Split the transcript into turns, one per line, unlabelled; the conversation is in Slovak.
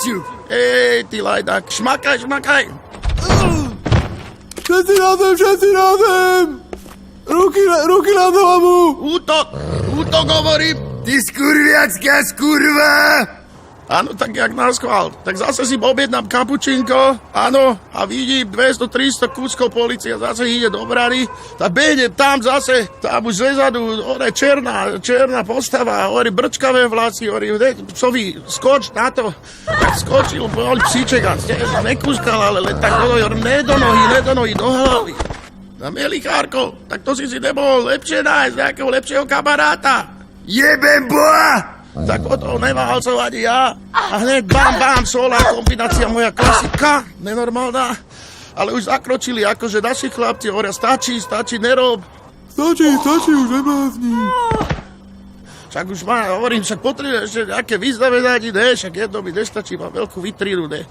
kombináciu.
Ty lajdák, šmakaj.
Všetci na zem! Ruky na hlavu!
Útok hovorím.
Ty skurviacká skurva!
Áno, tak jak na schvál. Tak zase si objednám kapučinko, áno, a vidím 200-300 kúskov policia, zase ide do brany, tak behnem tam zase, tam už zezadu, černá postava, hovorí, brčkavé vlasy, hovorí, psovi, skoč na to. Tak skočil, bol psíček a nekúskal, ale len tak ne do nohy, do hlavy. Na Melichárko, tak to si nebol lepšie nájsť, nejakého lepšieho kamaráta.
Jebem boha!
Tak o to neváhal som ani ja. A hneď bam, solá, kombinácia moja klasika, nenormálna. Ale už zakročili, akože naši chlapci hovoria, stačí, nerob.
Stačí, už neblázni.
Však už hovorím, však potrebujem ešte nejaké vyznamenanie, ne, však jedno mi nestačí, mám veľkú vitrínu, ne.